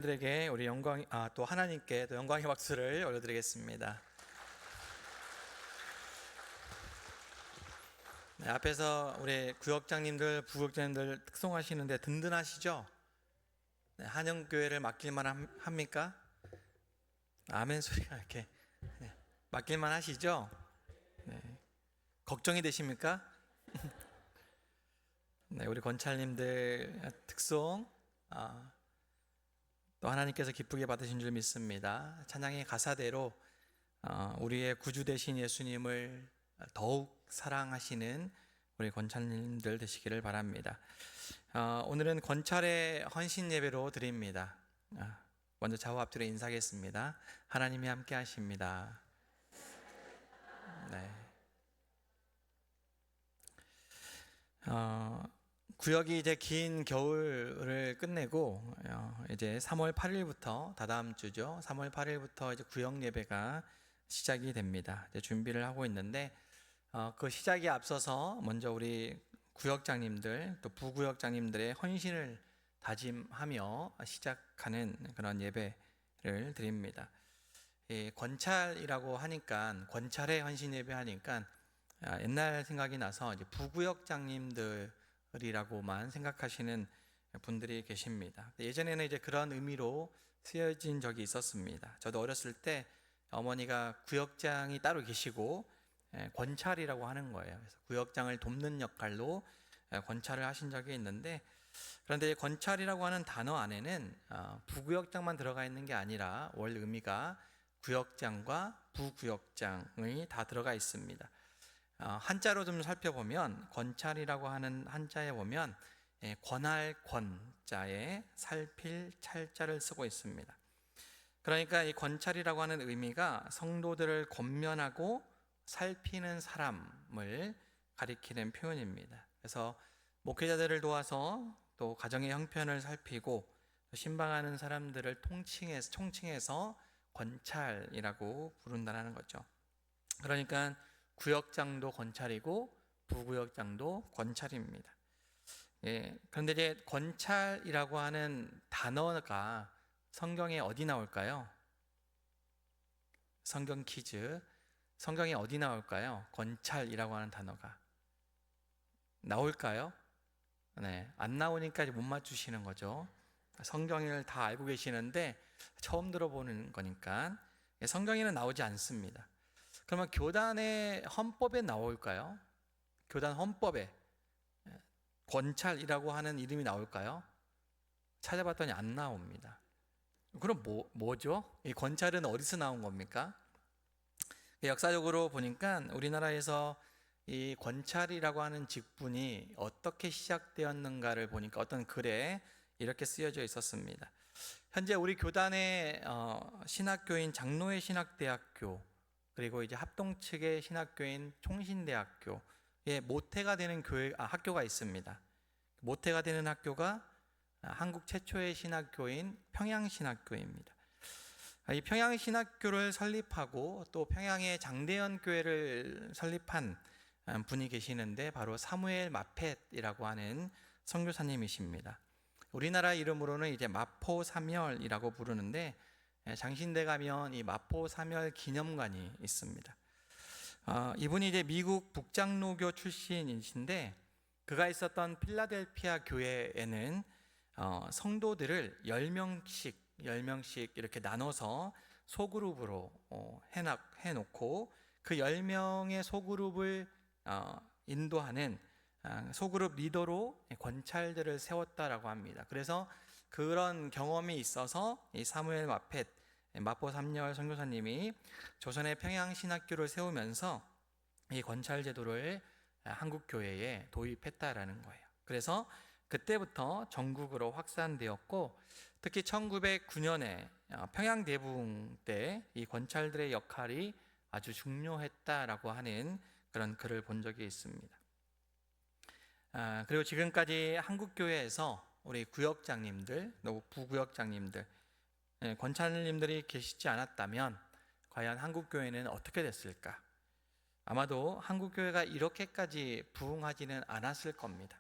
들에게 우리 또 하나님께 또 영광의 박수를 올려드리겠습니다. 네, 앞에서 우리 구역장님들, 부국장님들 특송하시는데 든든하시죠? 네, 한영교회를 맡길만 합니까? 아멘 소리가 이렇게 맡길만 하시죠? 네, 걱정이 되십니까? 네, 우리 권찰님들 특송 또 하나님께서 기쁘게 받으신 줄 믿습니다. 찬양의 가사대로 우리의 구주 되신 예수님을 더욱 사랑하시는 우리 권찰님들 되시기를 바랍니다. 오늘은 권찰의 헌신 예배로 드립니다. 먼저 좌우 앞뒤로 인사하겠습니다. 하나님이 함께 하십니다. 네. 구역이 이제 긴 겨울을 끝내고 이제 3월 8일부터 다다음 주죠. 3월 8일부터 이제 구역 예배가 시작이 됩니다. 이제 준비를 하고 있는데 그 시작에 앞서서 먼저 우리 구역장님들 또 부구역장님들의 헌신을 다짐하며 시작하는 그런 예배를 드립니다. 이 권찰이라고 하니까 권찰의 헌신 예배 하니까 옛날 생각이 나서 이제 부구역장님들이라고만 생각하시는 분들이 계십니다. 예전에는 이제 그런 의미로 쓰여진 적이 있었습니다. 저도 어렸을 때 어머니가 구역장이 따로 계시고 권찰이라고 하는 거예요. 그래서 구역장을 돕는 역할로 권찰을 하신 적이 있는데, 그런데 권찰이라고 하는 단어 안에는 부구역장만 들어가 있는 게 아니라 원 의미가 구역장과 부구역장이 다 들어가 있습니다. 한자로 좀 살펴보면 권찰이라고 하는 한자에 보면 권할 권자에 살필 찰자를 쓰고 있습니다. 그러니까 이 권찰이라고 하는 의미가 성도들을 권면하고 살피는 사람을 가리키는 표현입니다. 그래서 목회자들을 도와서 또 가정의 형편을 살피고 신방하는 사람들을 총칭해서 권찰이라고 부른다는 거죠. 그러니까 구역장도 권찰이고 부구역장도 권찰입니다. 그런데 이제 권찰이라고 하는 단어가 성경에 어디 나올까요? 성경 퀴즈. 성경에 어디 나올까요? 권찰이라고 하는 단어가 나올까요? 네, 안 나오니까 못 맞추시는 거죠. 성경을 다 알고 계시는데 처음 들어보는 거니까 성경에는 나오지 않습니다. 그러면 교단의 헌법에 나올까요? 교단 헌법에 권찰이라고 하는 이름이 나올까요? 찾아봤더니 안 나옵니다. 그럼 뭐죠? 이 권찰은 어디서 나온 겁니까? 역사적으로 보니까 우리나라에서 이 권찰이라고 하는 직분이 어떻게 시작되었는가를 보니까 어떤 글에 이렇게 쓰여져 있었습니다. 현재 우리 교단의 신학교인 장로회 신학대학교, 그리고 이제 합동 측의 신학교인 총신대학교에 모태가 되는 학교가 있습니다. 모태가 되는 학교가 한국 최초의 신학교인 평양신학교입니다. 이 평양신학교를 설립하고 또 평양의 장대현 교회를 설립한 분이 계시는데 바로 사무엘 마펫이라고 하는 선교사님이십니다. 우리나라 이름으로는 이제 마포사멸이라고 부르는데 장신대 가면 이 마포사멸 기념관이 있습니다. 이분이 이제 미국 북장로교 출신이신데 그가 있었던 필라델피아 교회에는 성도들을 10명씩 이렇게 나눠서 소그룹으로 해놓고 그 10명의 소그룹을 인도하는 소그룹 리더로 권찰들을 세웠다라고 합니다. 그래서 그런 경험이 있어서 이 사무엘 마포 삼열 선교사님이 조선의 평양신학교를 세우면서 이 권찰 제도를 한국 교회에 도입했다라는 거예요. 그래서 그때부터 전국으로 확산되었고, 특히 1909년에 평양대붕 때 이 권찰들의 역할이 아주 중요했다라고 하는 그런 글을 본 적이 있습니다. 그리고 지금까지 한국교회에서 우리 구역장님들, 부구역장님들, 권찰님들이 계시지 않았다면 과연 한국교회는 어떻게 됐을까? 아마도 한국교회가 이렇게까지 부흥하지는 않았을 겁니다.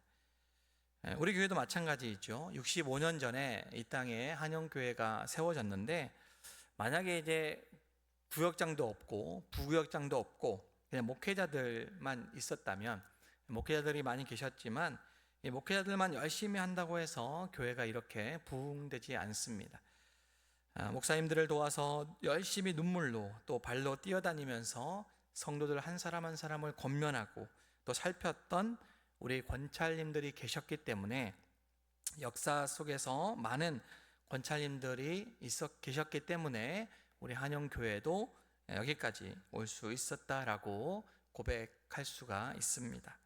우리 교회도 마찬가지죠. 65년 전에 이 땅에 한영교회가 세워졌는데, 만약에 이제 구역장도 없고 부구역장도 없고 그냥 목회자들만 있었다면, 목회자들이 많이 계셨지만 이 목회자들만 열심히 한다고 해서 교회가 이렇게 부흥되지 않습니다. 목사님들을 도와서 열심히 눈물로 또 발로 뛰어다니면서 성도들 한 사람 한 사람을 권면하고 또 살폈던 우리 권찰님들이 계셨기 때문에, 역사 속에서 많은 권찰님들이 계셨기 때문에 우리 한영교회도 여기까지 올 수 있었다라고 고백할 수가 있습니다.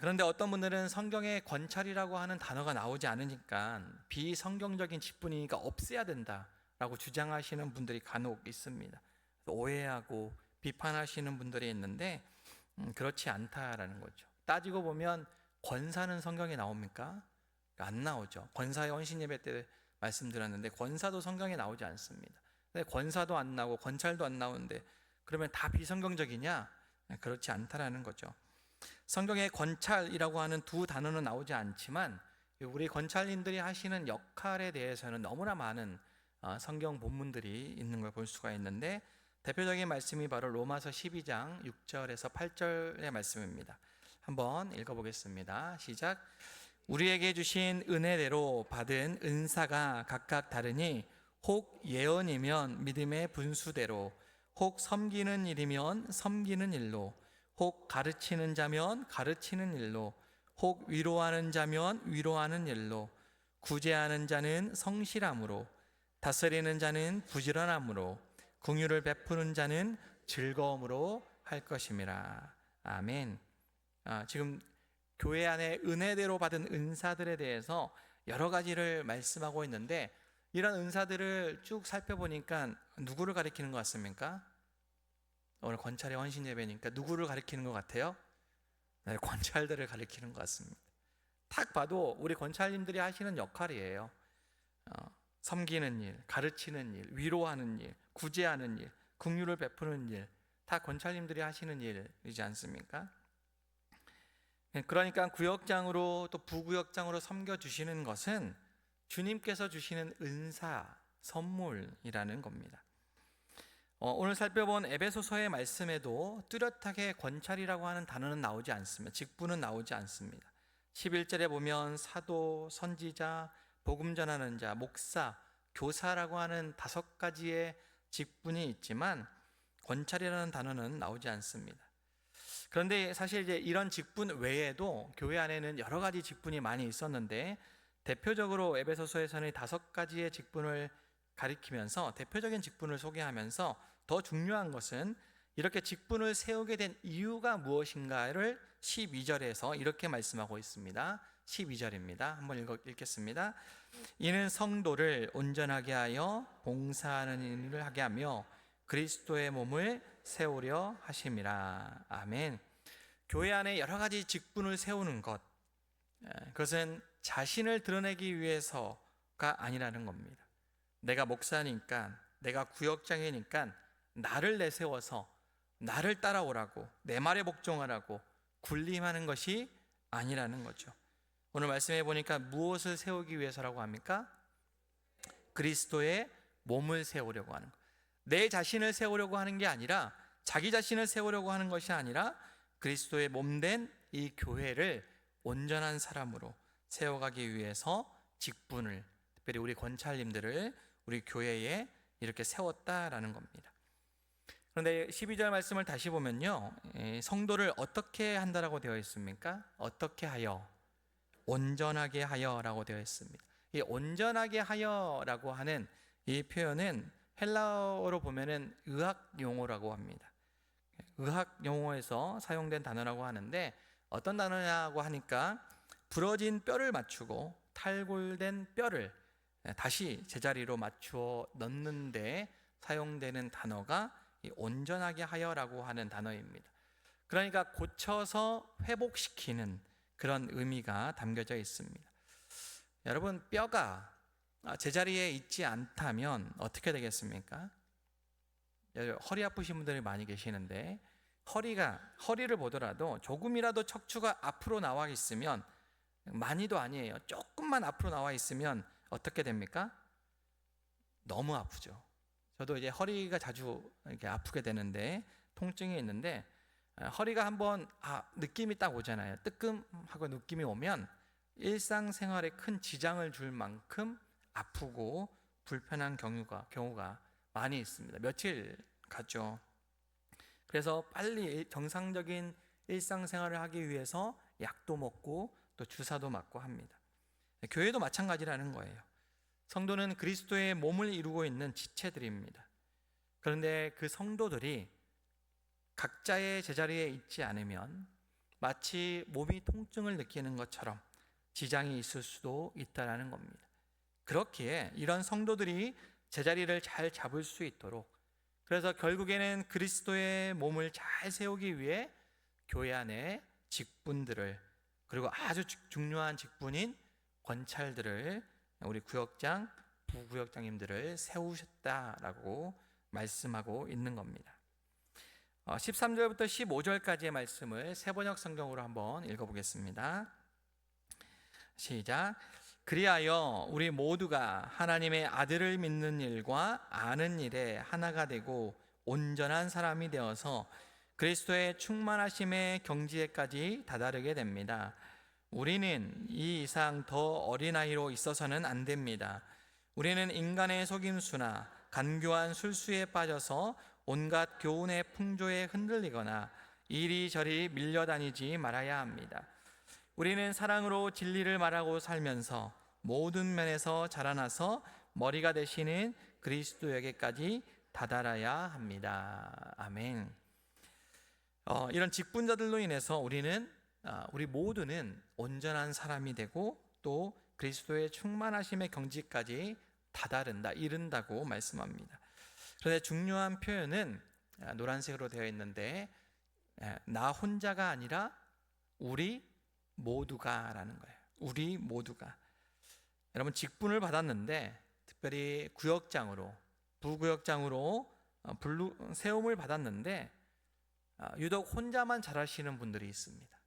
그런데 어떤 분들은 성경에 권찰이라고 하는 단어가 나오지 않으니까 비성경적인 직분이니까 없애야 된다라고 주장하시는 분들이 간혹 있습니다. 오해하고 비판하시는 분들이 있는데, 그렇지 않다라는 거죠. 따지고 보면 권사는 성경에 나옵니까? 안 나오죠. 권사의 헌신 예배 때 말씀드렸는데 권사도 성경에 나오지 않습니다. 근데 권사도 안 나오고 권찰도 안 나오는데 그러면 다 비성경적이냐? 그렇지 않다라는 거죠. 성경에 권찰이라고 하는 두 단어는 나오지 않지만 우리 권찰님들이 하시는 역할에 대해서는 너무나 많은 성경 본문들이 있는 걸 볼 수가 있는데, 대표적인 말씀이 바로 로마서 12장 6절에서 8절의 말씀입니다. 한번 읽어보겠습니다. 시작. 우리에게 주신 은혜대로 받은 은사가 각각 다르니 혹 예언이면 믿음의 분수대로, 혹 섬기는 일이면 섬기는 일로, 혹 가르치는 자면 가르치는 일로, 혹 위로하는 자면 위로하는 일로, 구제하는 자는 성실함으로, 다스리는 자는 부지런함으로, 긍휼을 베푸는 자는 즐거움으로 할 것임이라. 아멘. 지금 교회 안에 은혜대로 받은 은사들에 대해서 여러 가지를 말씀하고 있는데, 이런 은사들을 쭉 살펴보니까 누구를 가리키는 것 같습니까? 오늘 권찰의 헌신 예배니까 누구를 가리키는 것 같아요? 네, 권찰들을 가리키는 것 같습니다. 딱 봐도 우리 권찰님들이 하시는 역할이에요. 섬기는 일, 가르치는 일, 위로하는 일, 구제하는 일, 긍휼을 베푸는 일, 다 권찰님들이 하시는 일이지 않습니까? 그러니까 구역장으로 또 부구역장으로 섬겨주시는 것은 주님께서 주시는 은사, 선물이라는 겁니다. 오늘 살펴본 에베소서의 말씀에도 뚜렷하게 권찰이라고 하는 단어는 나오지 않습니다. 직분은 나오지 않습니다. 11절에 보면 사도, 선지자, 복음 전하는 자, 목사, 교사라고 하는 5가지의 직분이 있지만 권찰이라는 단어는 나오지 않습니다. 그런데 사실 이제 이런 직분 외에도 교회 안에는 여러 가지 직분이 많이 있었는데, 대표적으로 에베소서에서는 5가지의 직분을 가리키면서 대표적인 직분을 소개하면서 더 중요한 것은 이렇게 직분을 세우게 된 이유가 무엇인가를 12절에서 이렇게 말씀하고 있습니다. 12절입니다. 한번 읽겠습니다. 이는 성도를 온전하게 하여 봉사하는 일을 하게 하며 그리스도의 몸을 세우려 하심이라. 아멘. 교회 안에 여러 가지 직분을 세우는 것, 그것은 자신을 드러내기 위해서가 아니라는 겁니다. 내가 목사니까, 내가 구역장이니까 나를 내세워서 나를 따라오라고, 내 말에 복종하라고 군림하는 것이 아니라는 거죠. 오늘 말씀해 보니까 무엇을 세우기 위해서라고 합니까? 그리스도의 몸을 세우려고 하는 것. 내 자신을 세우려고 하는 게 아니라, 자기 자신을 세우려고 하는 것이 아니라 그리스도의 몸된 이 교회를 온전한 사람으로 세워가기 위해서 직분을, 특별히 우리 권찰님들을 우리 교회에 이렇게 세웠다라는 겁니다. 그런데 12절 말씀을 다시 보면요, 성도를 어떻게 한다라고 되어 있습니까? 어떻게 하여? 온전하게 하여라고 되어 있습니다. 이 온전하게 하여라고 하는 이 표현은 헬라어로 보면은 의학 용어라고 합니다. 의학 용어에서 사용된 단어라고 하는데, 어떤 단어냐고 하니까 부러진 뼈를 맞추고 탈골된 뼈를 다시 제자리로 맞추어 넣는데 사용되는 단어가 이 온전하게 하여라고 하는 단어입니다. 그러니까 고쳐서 회복시키는 그런 의미가 담겨져 있습니다. 여러분, 뼈가 제자리에 있지 않다면 어떻게 되겠습니까? 허리 아프신 분들이 많이 계시는데, 허리를 보더라도 조금이라도 척추가 앞으로 나와 있으면 많이도 아니에요. 조금만 앞으로 나와 있으면 어떻게 됩니까? 너무 아프죠. 저도 이제 허리가 자주 이렇게 아프게 되는데, 통증이 있는데, 허리가 한번 느낌이 딱 오잖아요. 뜨끔하고 느낌이 오면 일상생활에 큰 지장을 줄 만큼 아프고 불편한 경우가 많이 있습니다. 며칠 가죠. 그래서 빨리 정상적인 일상생활을 하기 위해서 약도 먹고 또 주사도 맞고 합니다. 교회도 마찬가지라는 거예요. 성도는 그리스도의 몸을 이루고 있는 지체들입니다. 그런데 그 성도들이 각자의 제자리에 있지 않으면 마치 몸이 통증을 느끼는 것처럼 지장이 있을 수도 있다는 겁니다. 그렇기에 이런 성도들이 제자리를 잘 잡을 수 있도록, 그래서 결국에는 그리스도의 몸을 잘 세우기 위해 교회 안에 직분들을, 그리고 아주 중요한 직분인 권찰들을, 우리 구역장, 부구역장님들을 세우셨다라고 말씀하고 있는 겁니다. 13절부터 15절까지의 말씀을 세번역 성경으로 한번 읽어보겠습니다. 시작. 그리하여 우리 모두가 하나님의 아들을 믿는 일과 아는 일에 하나가 되고 온전한 사람이 되어서 그리스도의 충만하심의 경지에까지 다다르게 됩니다. 우리는 이 이상 더 어린아이로 있어서는 안 됩니다. 우리는 인간의 속임수나 간교한 술수에 빠져서 온갖 교훈의 풍조에 흔들리거나 이리저리 밀려다니지 말아야 합니다. 우리는 사랑으로 진리를 말하고 살면서 모든 면에서 자라나서 머리가 되시는 그리스도에게까지 다다라야 합니다. 아멘. 이런 직분자들로 인해서 우리 모두는 온전한 사람이 되고 또 그리스도의 충만하심의 경지까지 이른다고 말씀합니다. 그런데 중요한 표현은 노란색으로 되어 있는데, 나 혼자가 아니라 우리 모두가라는 거예요. 우리 모두가. 여러분, 직분을 받았는데 특별히 구역장으로, 부구역장으로 세움을 받았는데 유독 혼자만 잘하시는 분들이 있습니다.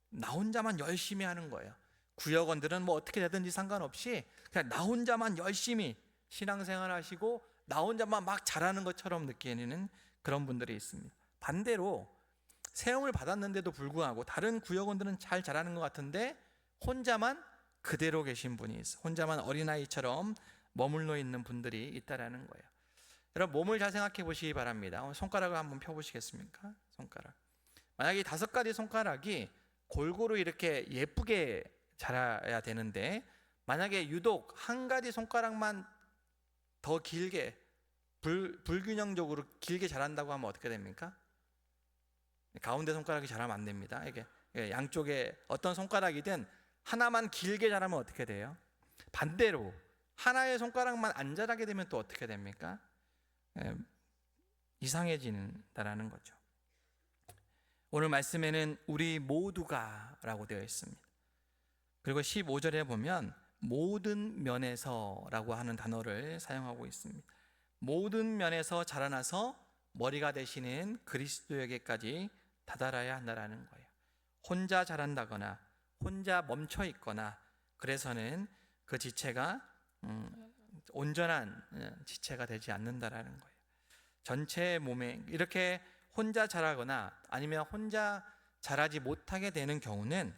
나 혼자만 열심히 하는 거예요. 구역원들은 뭐 어떻게 되든지 상관없이 그냥 나 혼자만 열심히 신앙생활 하시고 나 혼자만 막 잘하는 것처럼 느끼는 그런 분들이 있습니다. 반대로 세움을 받았는데도 불구하고 다른 구역원들은 잘 잘하는 것 같은데 혼자만 그대로 계신 분이 있어요. 혼자만 어린아이처럼 머물러 있는 분들이 있다라는 거예요. 여러분, 몸을 잘 생각해 보시기 바랍니다. 손가락을 한번 펴보시겠습니까? 손가락. 만약에 5가지 손가락이 골고루 이렇게 예쁘게 자라야 되는데, 만약에 유독 한 가지 손가락만 더 길게 불균형적으로 길게 자란다고 하면 어떻게 됩니까? 가운데 손가락이 자라면 안 됩니다. 이게 양쪽에 어떤 손가락이든 하나만 길게 자라면 어떻게 돼요? 반대로 하나의 손가락만 안 자라게 되면 또 어떻게 됩니까? 이상해진다라는 거죠. 오늘 말씀에는 우리 모두가 라고 되어 있습니다. 그리고 15절에 보면 모든 면에서 라고 하는 단어를 사용하고 있습니다. 모든 면에서 자라나서 머리가 되시는 그리스도에게까지 다다라야 한다는 거예요. 혼자 자란다거나 혼자 멈춰 있거나 그래서는 그 지체가 온전한 지체가 되지 않는다라는 거예요. 전체 몸에 이렇게 혼자 자라거나 아니면 혼자 자라지 못하게 되는 경우는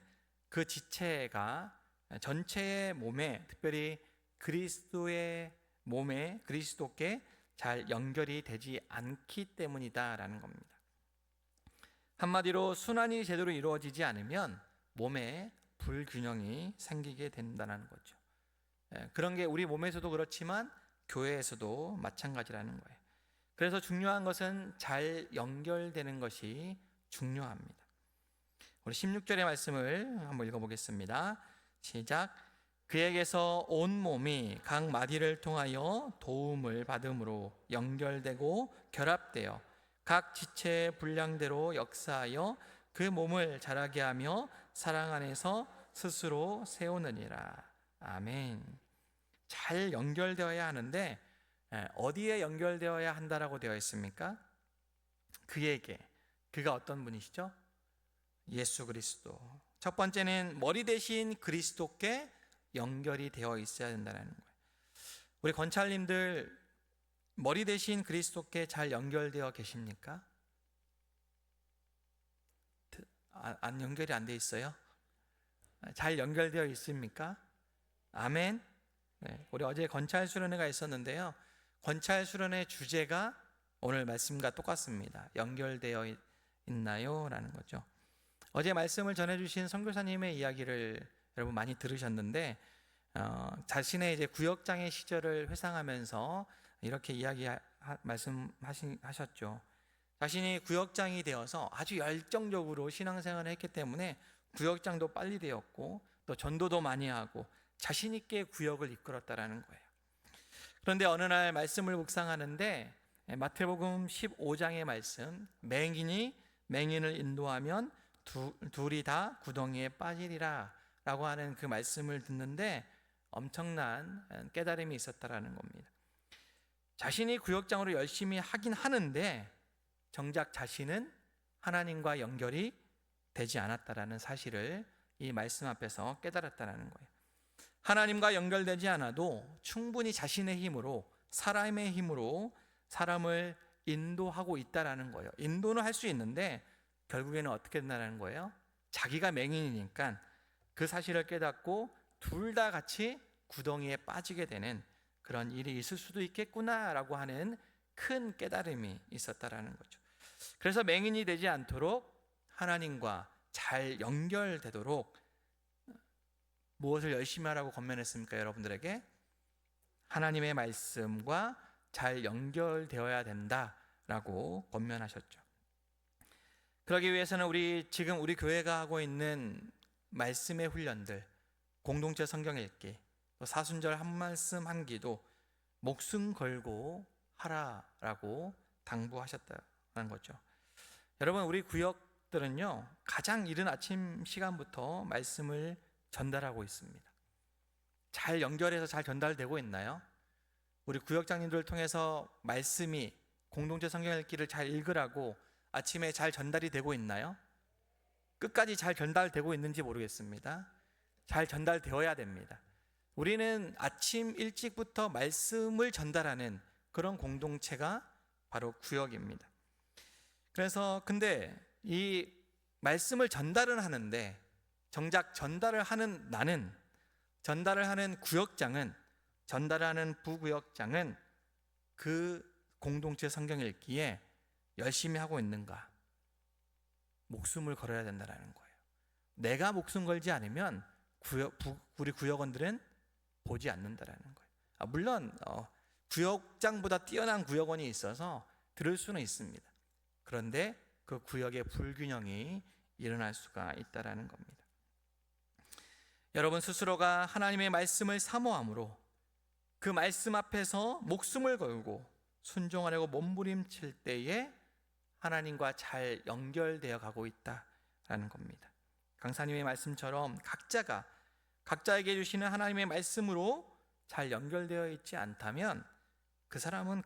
그 지체가 전체의 몸에, 특별히 그리스도의 몸에, 그리스도께 잘 연결이 되지 않기 때문이다라는 겁니다. 한마디로 순환이 제대로 이루어지지 않으면 몸에 불균형이 생기게 된다는 거죠. 그런 게 우리 몸에서도 그렇지만 교회에서도 마찬가지라는 거예요. 그래서 중요한 것은 잘 연결되는 것이 중요합니다. 우리 16절의 말씀을 한번 읽어보겠습니다. 시작. 그에게서 온 몸이 각 마디를 통하여 도움을 받음으로 연결되고 결합되어 각 지체의 분량대로 역사하여 그 몸을 자라게 하며 사랑 안에서 스스로 세우느니라. 아멘. 잘 연결되어야 하는데 어디에 연결되어야 한다라고 되어 있습니까? 그에게. 그가 어떤 분이시죠? 예수 그리스도. 첫 번째는 머리 대신 그리스도께 연결이 되어 있어야 된다는 거예요. 우리 권찰님들 머리 대신 그리스도께 잘 연결되어 계십니까? 안 연결이 안 돼 있어요? 잘 연결되어 있습니까? 아멘. 네, 우리 어제 권찰 수련회가 있었는데요. 권찰 수련회 주제가 오늘 말씀과 똑같습니다. 연결되어 있나요? 라는 거죠. 어제 말씀을 전해주신 선교사님의 이야기를 여러분 많이 들으셨는데 자신의 이제 구역장의 시절을 회상하면서 이렇게 말씀하셨죠. 자신이 구역장이 되어서 아주 열정적으로 신앙생활을 했기 때문에 구역장도 빨리 되었고 또 전도도 많이 하고 자신 있게 구역을 이끌었다라는 거예요. 그런데 어느 날 말씀을 묵상하는데 마태복음 15장의 말씀, 맹인이 맹인을 인도하면 둘이 다 구덩이에 빠지리라 라고 하는 그 말씀을 듣는데 엄청난 깨달음이 있었다라는 겁니다. 자신이 구역장으로 열심히 하긴 하는데 정작 자신은 하나님과 연결이 되지 않았다라는 사실을 이 말씀 앞에서 깨달았다는 거예요. 하나님과 연결되지 않아도 충분히 자신의 힘으로, 사람의 힘으로 사람을 인도하고 있다라는 거예요. 인도는 할 수 있는데 결국에는 어떻게 된다는 거예요? 자기가 맹인이니까 그 사실을 깨닫고 둘 다 같이 구덩이에 빠지게 되는 그런 일이 있을 수도 있겠구나라고 하는 큰 깨달음이 있었다라는 거죠. 그래서 맹인이 되지 않도록 하나님과 잘 연결되도록 무엇을 열심히 하라고 권면했습니까? 여러분들에게 하나님의 말씀과 잘 연결되어야 된다라고 권면하셨죠. 그러기 위해서는 지금 우리 교회가 하고 있는 말씀의 훈련들, 공동체 성경 읽기, 또 사순절 한 말씀 한 기도 목숨 걸고 하라라고 당부하셨다는 거죠. 여러분, 우리 구역들은요 가장 이른 아침 시간부터 말씀을 전달하고 있습니다. 잘 연결해서 잘 전달되고 있나요? 우리 구역장님들을 통해서 말씀이 공동체 성경 읽기를 잘 읽으라고 아침에 잘 전달이 되고 있나요? 끝까지 잘 전달되고 있는지 모르겠습니다. 잘 전달되어야 됩니다. 우리는 아침 일찍부터 말씀을 전달하는 그런 공동체가 바로 구역입니다. 그래서 근데 이 말씀을 전달은 하는데 정작 전달을 하는 나는, 전달을 하는 구역장은, 전달을 하는 부구역장은 그 공동체 성경 읽기에 열심히 하고 있는가? 목숨을 걸어야 된다는 거예요. 내가 목숨 걸지 않으면 우리 구역원들은 보지 않는다는 거예요. 물론 구역장보다 뛰어난 구역원이 있어서 들을 수는 있습니다. 그런데 그 구역의 불균형이 일어날 수가 있다는 겁니다. 여러분 스스로가 하나님의 말씀을 사모함으로 그 말씀 앞에서 목숨을 걸고 순종하려고 몸부림칠 때에 하나님과 잘 연결되어 가고 있다라는 겁니다. 강사님의 말씀처럼 각자에게 주시는 하나님의 말씀으로 잘 연결되어 있지 않다면 그 사람은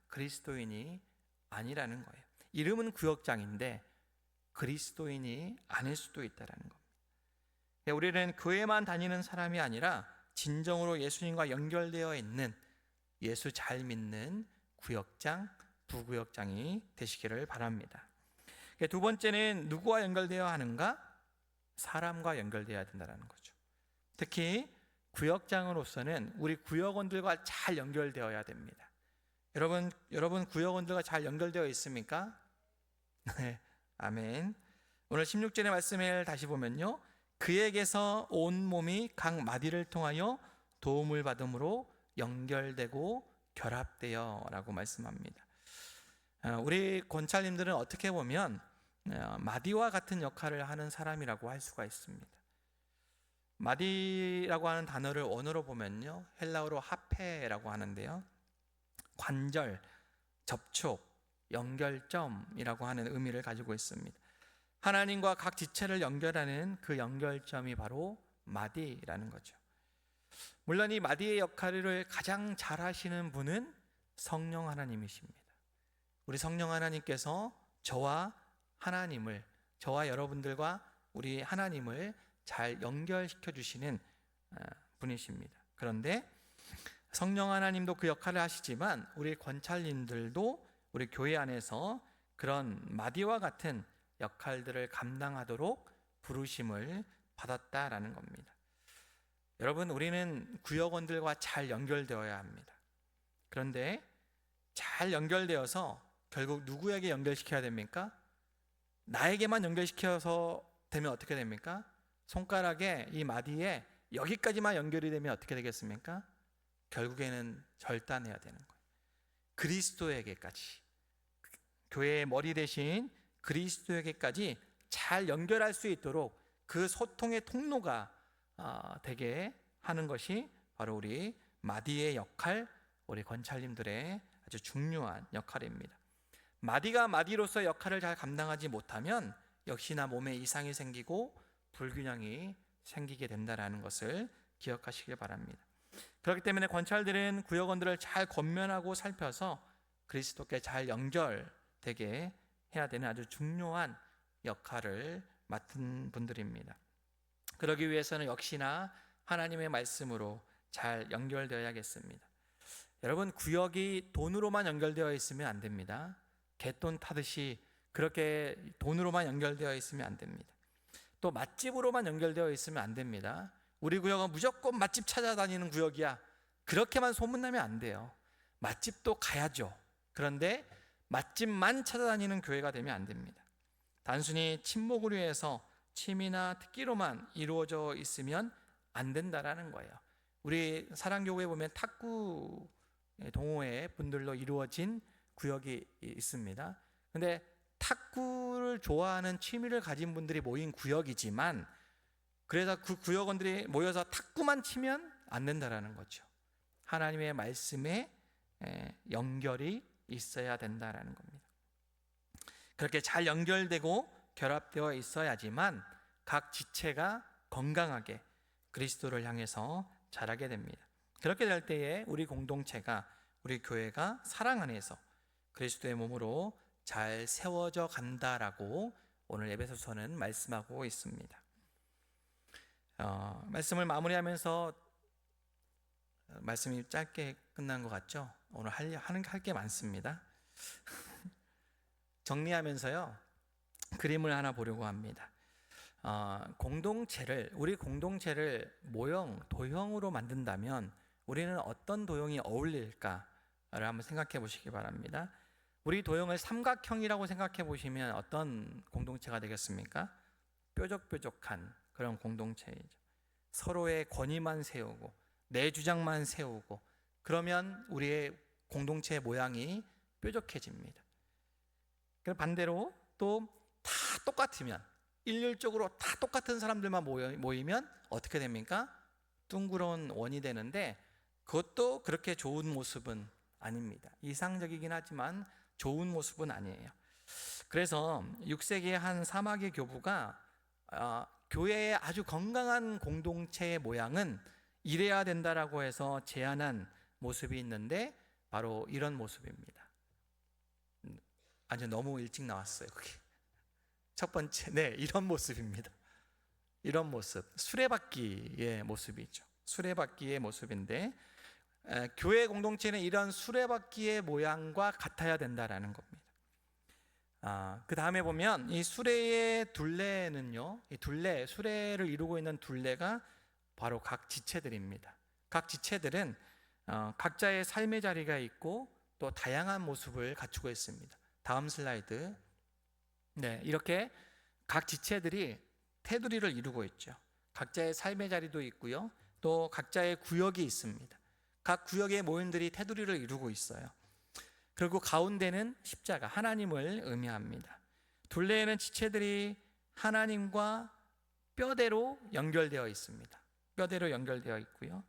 그리스도인이 아니라는 거예요. 이름은 구역장인데 그리스도인이 아닐 수도 있다는 겁니다. 우리는 교회만 다니는 사람이 아니라 진정으로 예수님과 연결되어 있는 예수 잘 믿는 구역장, 부구역장이 되시기를 바랍니다. 두 번째는 누구와 연결되어야 하는가? 사람과 연결되어야 된다는 거죠. 특히 구역장으로서는 우리 구역원들과 잘 연결되어야 됩니다. 여러분 구역원들과 잘 연결되어 있습니까? 네, 아멘. 오늘 16절의 말씀을 다시 보면요, 그에게서 온 몸이 각 마디를 통하여 도움을 받음으로 연결되고 결합되어 라고 말씀합니다. 우리 권찰님들은 어떻게 보면 마디와 같은 역할을 하는 사람이라고 할 수가 있습니다. 마디라고 하는 단어를 원어로 보면요, 헬라어로 하페라고 하는데요, 관절, 접촉, 연결점이라고 하는 의미를 가지고 있습니다. 하나님과 각 지체를 연결하는 그 연결점이 바로 마디라는 거죠. 물론 이 마디의 역할을 가장 잘 하시는 분은 성령 하나님이십니다. 우리 성령 하나님께서 저와 여러분들과 우리 하나님을 잘 연결시켜 주시는 분이십니다. 그런데 성령 하나님도 그 역할을 하시지만 우리 권찰님들도 우리 교회 안에서 그런 마디와 같은 역할들을 감당하도록 부르심을 받았다라는 겁니다. 여러분, 우리는 구역원들과 잘 연결되어야 합니다. 그런데 잘 연결되어서 결국 누구에게 연결시켜야 됩니까? 나에게만 연결시켜서 되면 어떻게 됩니까? 손가락에 이 마디에 여기까지만 연결이 되면 어떻게 되겠습니까? 결국에는 절단해야 되는 거예요. 그리스도에게까지, 교회의 머리 대신 그리스도에게까지 잘 연결할 수 있도록 그 소통의 통로가 되게 하는 것이 바로 우리 마디의 역할, 우리 권찰님들의 아주 중요한 역할입니다. 마디가 마디로서 역할을 잘 감당하지 못하면 역시나 몸에 이상이 생기고 불균형이 생기게 된다는 것을 기억하시길 바랍니다. 그렇기 때문에 권찰들은 구역원들을 잘 권면하고 살펴서 그리스도께 잘 연결되게 해야 되는 아주 중요한 역할을 맡은 분들입니다. 그러기 위해서는 역시나 하나님의 말씀으로 잘 연결되어야겠습니다. 여러분, 구역이 돈으로만 연결되어 있으면 안 됩니다. 갯돈 타듯이 그렇게 돈으로만 연결되어 있으면 안 됩니다. 또 맛집으로만 연결되어 있으면 안 됩니다. 우리 구역은 무조건 맛집 찾아다니는 구역이야, 그렇게만 소문나면 안 돼요. 맛집도 가야죠. 그런데 맛집만 찾아다니는 교회가 되면 안 됩니다. 단순히 친목을 위해서 취미나 특기로만 이루어져 있으면 안 된다라는 거예요. 우리 사랑교회에 보면 탁구 동호회 분들로 이루어진 구역이 있습니다. 근데 탁구를 좋아하는 취미를 가진 분들이 모인 구역이지만, 그래서 그 구역원들이 모여서 탁구만 치면 안 된다라는 거죠. 하나님의 말씀에 연결이 있어야 된다라는 겁니다. 그렇게 잘 연결되고 결합되어 있어야지만 각 지체가 건강하게 그리스도를 향해서 자라게 됩니다. 그렇게 될 때에 우리 공동체가, 우리 교회가 사랑 안에서 그리스도의 몸으로 잘 세워져 간다라고 오늘 에베소서는 말씀하고 있습니다. 말씀을 마무리하면서, 말씀이 짧게 끝난 것 같죠? 오늘 할 게 많습니다. 정리하면서요, 그림을 하나 보려고 합니다. 우리 공동체를 도형으로 만든다면 우리는 어떤 도형이 어울릴까를 한번 생각해 보시기 바랍니다. 우리 도형을 삼각형이라고 생각해 보시면 어떤 공동체가 되겠습니까? 뾰족뾰족한 그런 공동체이죠. 서로의 권위만 세우고 내 주장만 세우고, 그러면 우리의 공동체의 모양이 뾰족해집니다. 반대로 또 다 똑같으면, 일률적으로 다 똑같은 사람들만 모이면 어떻게 됩니까? 둥그런 원이 되는데, 그것도 그렇게 좋은 모습은 아닙니다. 이상적이긴 하지만 좋은 모습은 아니에요. 그래서 6세기의 한 사마귀 교부가 교회의 아주 건강한 공동체의 모양은 이래야 된다라고 해서 제안한 모습이 있는데 바로 이런 모습입니다. 아주 너무 일찍 나왔어요. 그게 첫 번째, 이런 모습입니다. 이런 모습, 수레바퀴의 모습이죠. 수레바퀴의 모습인데, 교회 공동체는 이런 수레바퀴의 모양과 같아야 된다라는 겁니다. 그 다음에 보면 이 수레의 둘레는요, 수레를 이루고 있는 둘레가 바로 각 지체들입니다. 각 지체들은 각자의 삶의 자리가 있고 또 다양한 모습을 갖추고 있습니다. 다음 슬라이드. 이렇게 각 지체들이 테두리를 이루고 있죠. 각자의 삶의 자리도 있고요, 또 각자의 구역이 있습니다. 각 구역의 모임들이 테두리를 이루고 있어요. 그리고 가운데는 십자가, 하나님을 의미합니다. 둘레에는 지체들이 하나님과 뼈대로 연결되어 있습니다. 뼈대로 연결되어 있고요.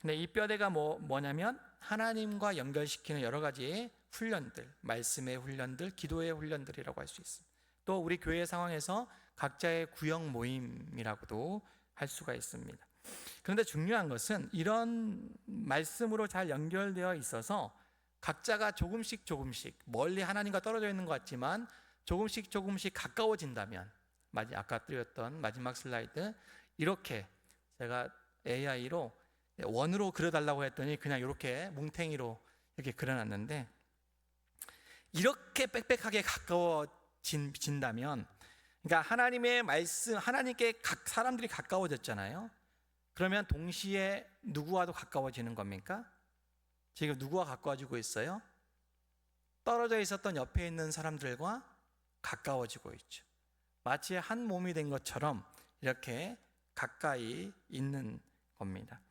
근데 이 뼈대가 뭐냐면 하나님과 연결시키는 여러 가지의 훈련들, 말씀의 훈련들, 기도의 훈련들이라고 할 수 있습니다. 또 우리 교회 상황에서 각자의 구역 모임이라고도 할 수가 있습니다. 그런데 중요한 것은 이런 말씀으로 잘 연결되어 있어서 각자가 조금씩 멀리 하나님과 떨어져 있는 것 같지만 조금씩 가까워진다면, 아까 띄웠던 마지막 슬라이드, 이렇게 제가 AI로 원으로 그려달라고 했더니 그냥 이렇게 뭉탱이로 이렇게 그려놨는데, 이렇게 빽빽하게 가까워진다면, 그러니까 하나님의 말씀, 하나님께 사람들이 가까워졌잖아요. 그러면 동시에 누구와도 가까워지는 겁니까? 지금 누구와 가까워지고 있어요? 떨어져 있었던 옆에 있는 사람들과 가까워지고 있죠. 마치 한 몸이 된 것처럼 이렇게 가까이 있는 겁니다.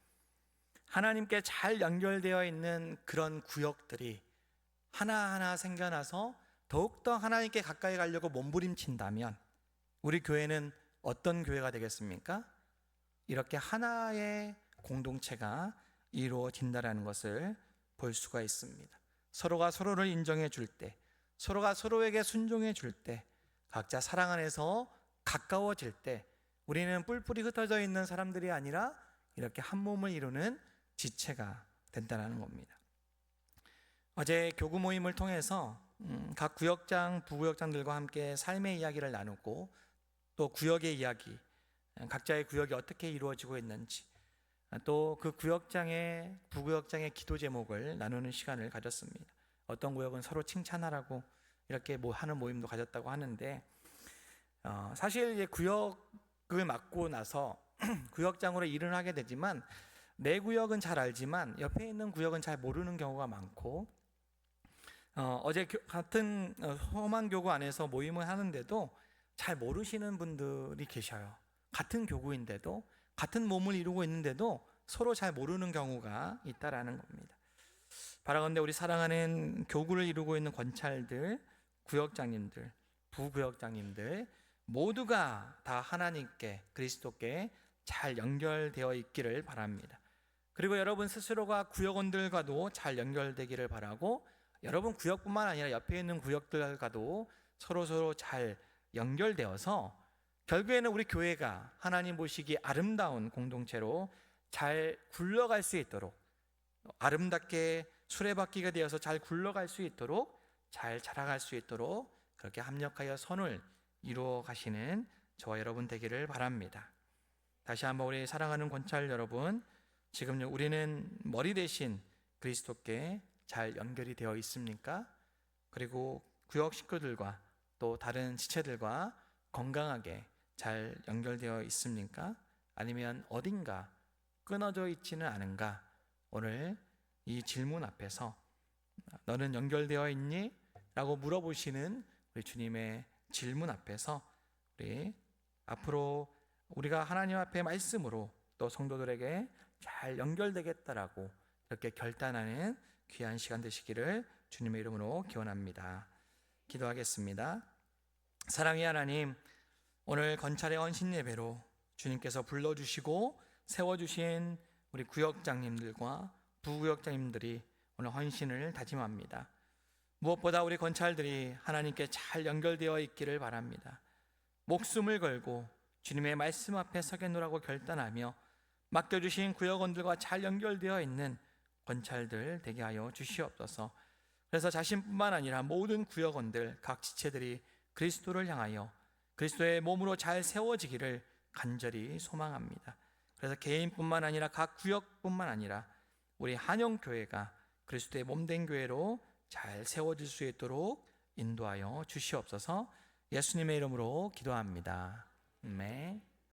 하나님께 잘 연결되어 있는 그런 구역들이 하나하나 생겨나서 더욱더 하나님께 가까이 가려고 몸부림친다면 우리 교회는 어떤 교회가 되겠습니까? 이렇게 하나의 공동체가 이루어진다는 것을 볼 수가 있습니다. 서로가 서로를 인정해 줄 때, 서로가 서로에게 순종해 줄 때, 각자 사랑 안에서 가까워질 때 우리는 뿔뿔이 흩어져 있는 사람들이 아니라 이렇게 한 몸을 이루는 지체가 된다는 겁니다. 어제 교구 모임을 통해서 각 구역장, 부구역장들과 함께 삶의 이야기를 나누고, 또 구역의 이야기, 각자의 구역이 어떻게 이루어지고 있는지, 또 그 구역장의, 부구역장의 기도 제목을 나누는 시간을 가졌습니다. 어떤 구역은 서로 칭찬하라고 이렇게 하는 모임도 가졌다고 하는데, 사실 이제 구역을 맡고 나서 구역장으로 일을 하게 되지만 내 구역은 잘 알지만 옆에 있는 구역은 잘 모르는 경우가 많고, 어제 같은 험한 교구 안에서 모임을 하는데도 잘 모르시는 분들이 계셔요. 같은 교구인데도, 같은 몸을 이루고 있는데도 서로 잘 모르는 경우가 있다라는 겁니다. 바라건대 우리 사랑하는 교구를 이루고 있는 권찰들, 구역장님들, 부구역장님들 모두가 다 하나님께, 그리스도께 잘 연결되어 있기를 바랍니다. 그리고 여러분 스스로가 구역원들과도 잘 연결되기를 바라고, 여러분 구역뿐만 아니라 옆에 있는 구역들과도 서로 잘 연결되어서 결국에는 우리 교회가 하나님 보시기에 아름다운 공동체로 잘 굴러갈 수 있도록, 아름답게 수레바퀴가 되어서 잘 굴러갈 수 있도록, 잘 자라갈 수 있도록 그렇게 합력하여 선을 이루어 가시는 저와 여러분 되기를 바랍니다. 다시 한번 우리 사랑하는 권찰 여러분, 지금 우리는 머리 대신 그리스도께 잘 연결이 되어 있습니까? 그리고 구역 식구들과 또 다른 지체들과 건강하게 잘 연결되어 있습니까? 아니면 어딘가 끊어져 있지는 않은가? 오늘 이 질문 앞에서 너는 연결되어 있니? 라고 물어보시는 우리 주님의 질문 앞에서 우리 앞으로 우리가 하나님 앞에 말씀으로 또 성도들에게 잘 연결되겠다라고 이렇게 결단하는 귀한 시간 되시기를 주님의 이름으로 기원합니다. 기도하겠습니다. 사랑의 하나님, 오늘 건찰의 헌신 예배로 주님께서 불러주시고 세워주신 우리 구역장님들과 부구역장님들이 오늘 헌신을 다짐합니다. 무엇보다 우리 권찰들이 하나님께 잘 연결되어 있기를 바랍니다. 목숨을 걸고 주님의 말씀 앞에 서겠노라고 결단하며 맡겨주신 구역원들과 잘 연결되어 있는 권찰들 되게 하여 주시옵소서. 그래서 자신뿐만 아니라 모든 구역원들, 각 지체들이 그리스도를 향하여 그리스도의 몸으로 잘 세워지기를 간절히 소망합니다. 그래서 개인뿐만 아니라 각 구역뿐만 아니라 우리 한영교회가 그리스도의 몸된 교회로 잘 세워질 수 있도록 인도하여 주시옵소서. 예수님의 이름으로 기도합니다. 아멘.